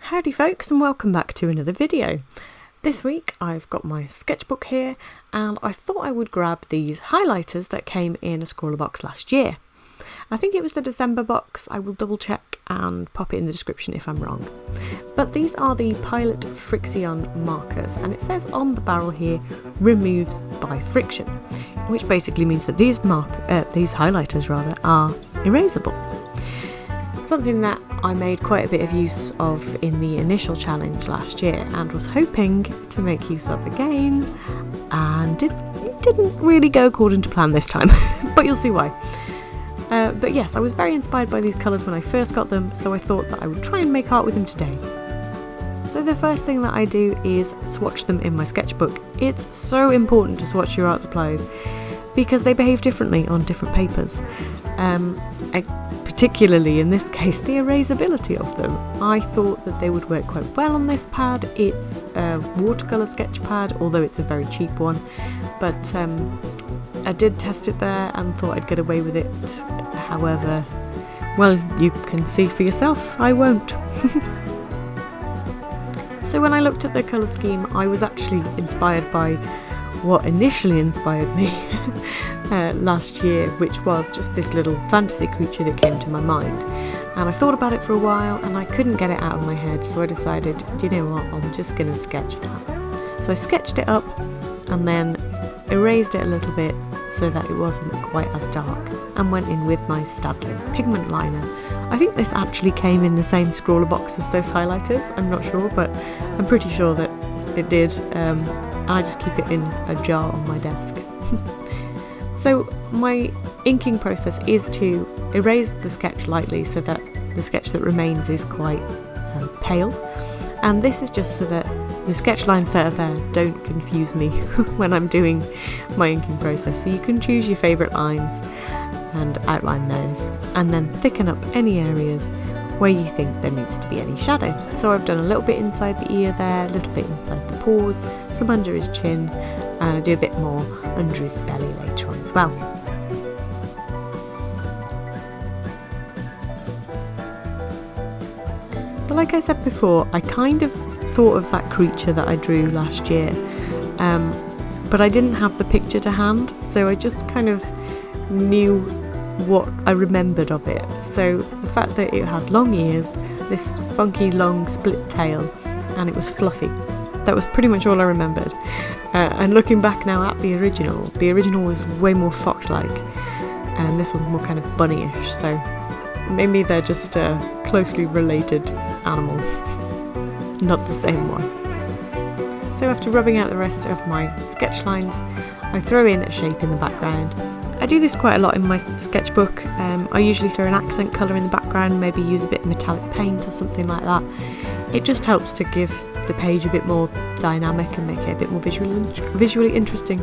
Howdy folks, and welcome back to another video. This week I've got my sketchbook here and I thought I would grab these highlighters that came in a scrawler box last year. I think it was the December box. I will double check and pop it in the description if I'm wrong. But these are the Pilot Frixion markers, and it says on the barrel here, removes by friction, which basically means that these highlighters are erasable. Something that I made quite a bit of use of in the initial challenge last year and was hoping to make use of again, and it didn't really go according to plan this time, but you'll see why. But yes, I was very inspired by these colours when I first got them, so I thought that I would try and make art with them today. So the first thing that I do is swatch them in my sketchbook. It's so important to swatch your art supplies because they behave differently on different papers. Particularly in this case, the erasability of them. I thought that they would work quite well on this pad. It's a watercolour sketch pad, although it's a very cheap one, but I did test it there and thought I'd get away with it. However, well, you can see for yourself, I won't. So when I looked at the colour scheme, I was actually inspired by what initially inspired me last year, which was just this little fantasy creature that came to my mind. And I thought about it for a while and I couldn't get it out of my head, so I decided, you know what, I'm just going to sketch that. So I sketched it up and then erased it a little bit so that it wasn't quite as dark, and went in with my Staedtler pigment liner. I think this actually came in the same scrawler box as those highlighters, I'm not sure, but I'm pretty sure that it did. I just keep it in a jar on my desk. So my inking process is to erase the sketch lightly so that the sketch that remains is quite pale, and this is just so that the sketch lines that are there don't confuse me when I'm doing my inking process. So you can choose your favourite lines and outline those, and then thicken up any areas where you think there needs to be any shadow. So I've done a little bit inside the ear there, a little bit inside the paws, some under his chin, and I do a bit more under his belly later on as well. So like I said before, I kind of thought of that creature that I drew last year, but I didn't have the picture to hand, so I just kind of knew what I remembered of it. So the fact that it had long ears, this funky long split tail, and it was fluffy. That was pretty much all I remembered. And looking back now at the original was way more fox-like, and this one's more kind of bunnyish, so maybe they're just a closely related animal, not the same one. So after rubbing out the rest of my sketch lines, I throw in a shape in the background. I do this quite a lot in my sketchbook. I usually throw an accent colour in the background, maybe use a bit of metallic paint or something like that. It just helps to give the page a bit more dynamic and make it a bit more visually interesting.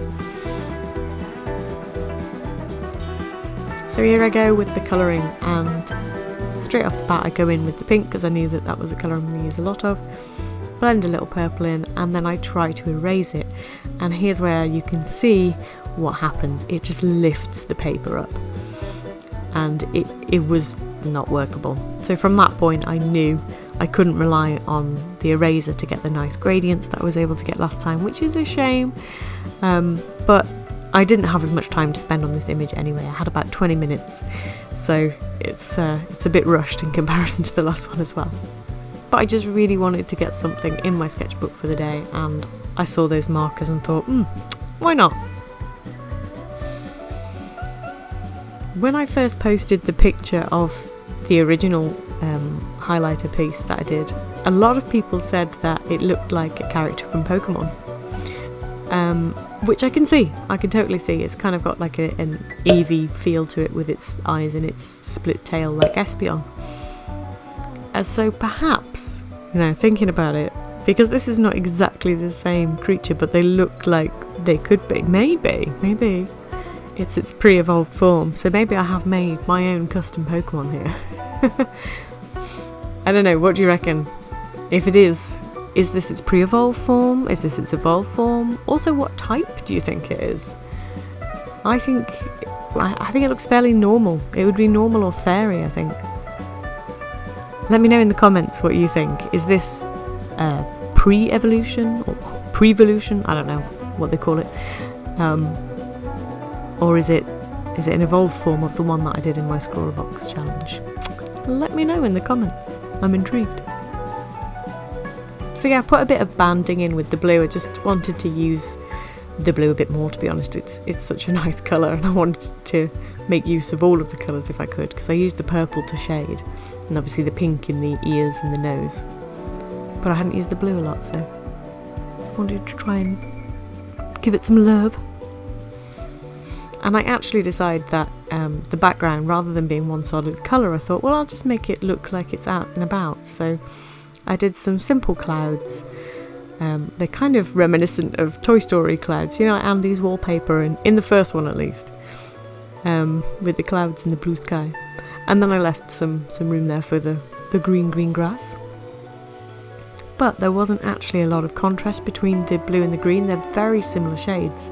So here I go with the colouring, and straight off the bat I go in with the pink because I knew that was a colour I'm going to use a lot of. Blend a little purple in, and then I try to erase it, and here's where you can see what happens. It just lifts the paper up, and it was not workable. So from that point I knew I couldn't rely on the eraser to get the nice gradients that I was able to get last time, which is a shame, but I didn't have as much time to spend on this image anyway. I had about 20 minutes, so it's a bit rushed in comparison to the last one as well. But I just really wanted to get something in my sketchbook for the day, and I saw those markers and thought, why not? When I first posted the picture of the original highlighter piece that I did, a lot of people said that it looked like a character from Pokemon, which I can totally see. It's kind of got like an Eevee feel to it with its eyes and its split tail like Espeon. So perhaps, thinking about it, because this is not exactly the same creature, but they look like they could be. Maybe it's its pre-evolved form, so maybe I have made my own custom Pokemon here. I don't know, what do you reckon? If it is this its pre-evolved form? Is this its evolved form? Also, what type do you think it is? I think it looks fairly normal. It would be normal or fairy, I think. Let me know in the comments what you think. Is this pre-evolution or pre-evolution? I don't know what they call it. Or is it an evolved form of the one that I did in my Scrawlbox challenge? Let me know in the comments. I'm intrigued. So yeah, I put a bit of banding in with the blue. I just wanted to use the blue a bit more, to be honest. It's such a nice colour, and I wanted to make use of all of the colours if I could, because I used the purple to shade, and obviously the pink in the ears and the nose. But I hadn't used the blue a lot, so I wanted to try and give it some love. And I actually decided that the background, rather than being one solid colour, I thought, well, I'll just make it look like it's out and about. So I did some simple clouds. They're kind of reminiscent of Toy Story clouds, you know, Andy's wallpaper, in the first one at least, with the clouds and the blue sky. And then I left some room there for the green grass. But there wasn't actually a lot of contrast between the blue and the green. They're very similar shades.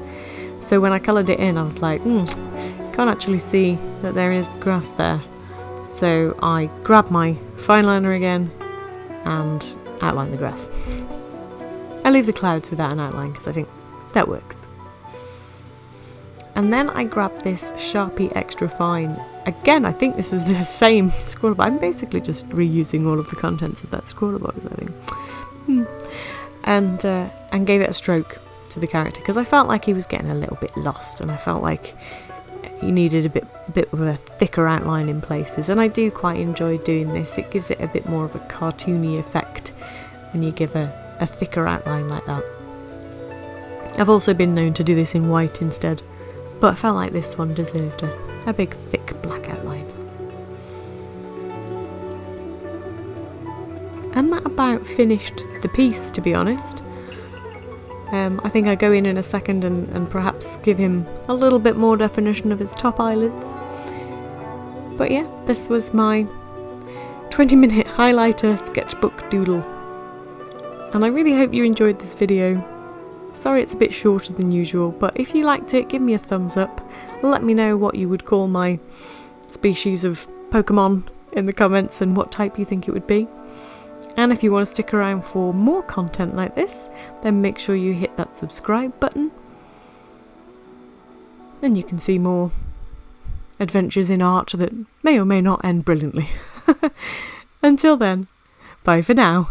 So when I coloured it in, I was like, can't actually see that there is grass there. So I grabbed my fine liner again and outlined the grass. I leave the clouds without an outline because I think that works. And then I grabbed this Sharpie Extra Fine. Again, I think this was the same Scrawlbox. I'm basically just reusing all of the contents of that Scrawlbox, I think. And gave it a stroke to the character, because I felt like he was getting a little bit lost, and I felt like he needed a bit of a thicker outline in places. And I do quite enjoy doing this. It gives it a bit more of a cartoony effect when you give a thicker outline like that. I've also been known to do this in white instead, but I felt like this one deserved a big thick black outline. And that about finished the piece, to be honest. I think I go in a second and perhaps give him a little bit more definition of his top eyelids. But yeah, this was my 20-minute highlighter sketchbook doodle. And I really hope you enjoyed this video. Sorry it's a bit shorter than usual, but if you liked it, give me a thumbs up. Let me know what you would call my species of Pokemon in the comments and what type you think it would be. And if you want to stick around for more content like this, then make sure you hit that subscribe button. Then you can see more adventures in art that may or may not end brilliantly. Until then, bye for now.